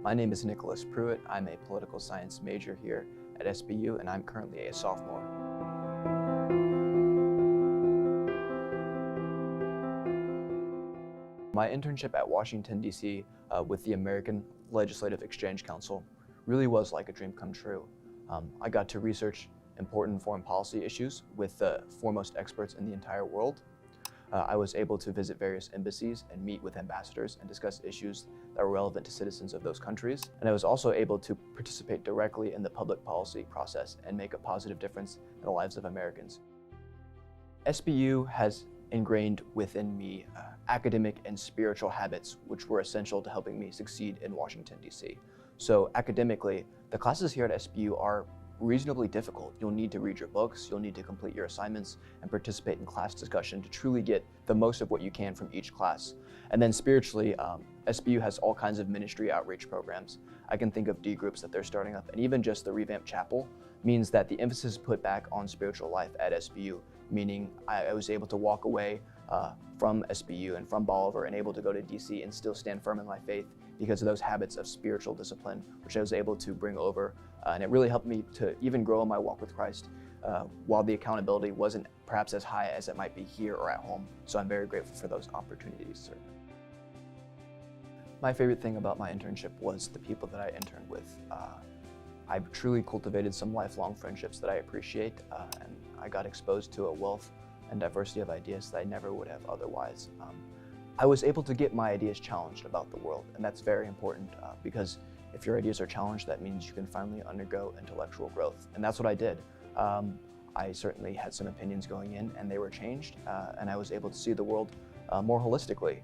My name is Nicholas Pruett. I'm a political science major here at SBU, and I'm currently a sophomore. My internship at Washington, D.C. With the American Legislative Exchange Council really was like a dream come true. I got to research important foreign policy issues with the foremost experts in the entire world. I was able to visit various embassies and meet with ambassadors and discuss issues that were relevant to citizens of those countries. And I was also able to participate directly in the public policy process and make a positive difference in the lives of Americans. SBU has ingrained within me academic and spiritual habits which were essential to helping me succeed in Washington, D.C. So academically, the classes here at SBU are reasonably difficult. You'll need to read your books, you'll need to complete your assignments, and participate in class discussion to truly get the most of what you can from each class. And then spiritually, SBU has all kinds of ministry outreach programs. I can think of D groups that they're starting up, and even just the revamped chapel means that the emphasis is put back on spiritual life at SBU, meaning I was able to walk away from SBU and from Bolivar and able to go to DC and still stand firm in my faith because of those habits of spiritual discipline, which I was able to bring over. And it really helped me to even grow in my walk with Christ while the accountability wasn't perhaps as high as it might be here or at home. So I'm very grateful for those opportunities, sir. My favorite thing about my internship was the people that I interned with. I truly cultivated some lifelong friendships that I appreciate, and I got exposed to a wealth and diversity of ideas that I never would have otherwise. I was able to get my ideas challenged about the world, and that's very important because if your ideas are challenged, that means you can finally undergo intellectual growth, and that's what I did. I certainly had some opinions going in, and they were changed, and I was able to see the world more holistically.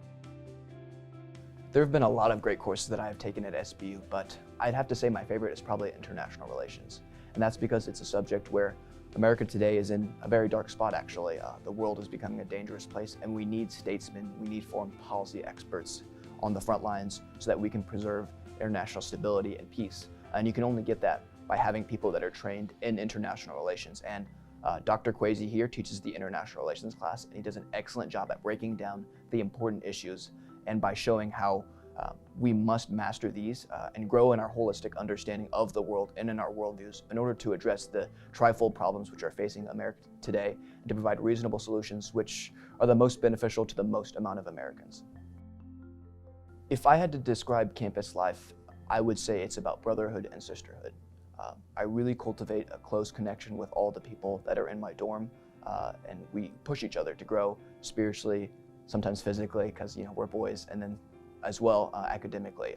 There have been a lot of great courses that I have taken at SBU, but I'd have to say my favorite is probably international relations, and that's because it's a subject where America today is in a very dark spot, actually. The world is becoming a dangerous place, and we need statesmen, we need foreign policy experts on the front lines so that we can preserve international stability and peace. And you can only get that by having people that are trained in international relations. And Dr. Kwesi here teaches the international relations class, and he does an excellent job at breaking down the important issues and by showing how we must master these and grow in our holistic understanding of the world and in our worldviews in order to address the trifold problems which are facing America today and to provide reasonable solutions which are the most beneficial to the most amount of Americans. If I had to describe campus life, I would say it's about brotherhood and sisterhood. I really cultivate a close connection with all the people that are in my dorm, and we push each other to grow spiritually, sometimes physically, because we're boys, and then as well academically.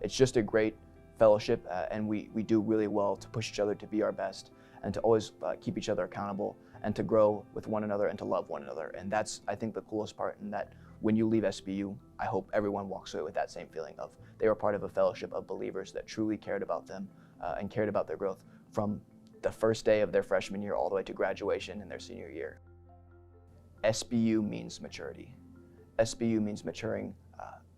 It's just a great fellowship, and we do really well to push each other to be our best and to always keep each other accountable and to grow with one another and to love one another. And that's, I think, the coolest part, in that when you leave SBU, I hope everyone walks away with that same feeling of they were part of a fellowship of believers that truly cared about them and cared about their growth from the first day of their freshman year all the way to graduation in their senior year. SBU means maturity. SBU means maturing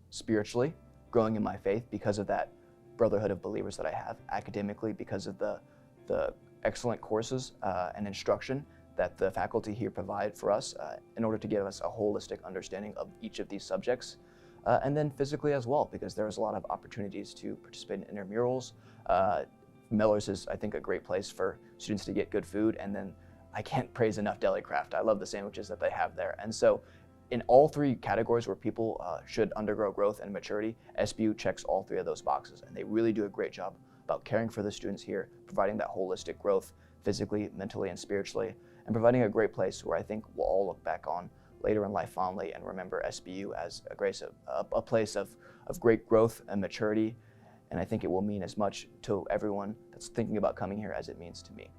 spiritually, growing in my faith because of that brotherhood of believers that I have, academically because of the excellent courses and instruction that the faculty here provide for us in order to give us a holistic understanding of each of these subjects, and then physically as well, because there's a lot of opportunities to participate in intramurals. Miller's is, I think, a great place for students to get good food, and then I can't praise enough Deli Craft. I love the sandwiches that they have there. And so in all three categories where people should undergo growth and maturity, SBU checks all three of those boxes, and they really do a great job about caring for the students here, providing that holistic growth physically, mentally, and spiritually, and providing a great place where I think we'll all look back on later in life fondly and remember SBU as a place of great growth and maturity, and I think it will mean as much to everyone that's thinking about coming here as it means to me.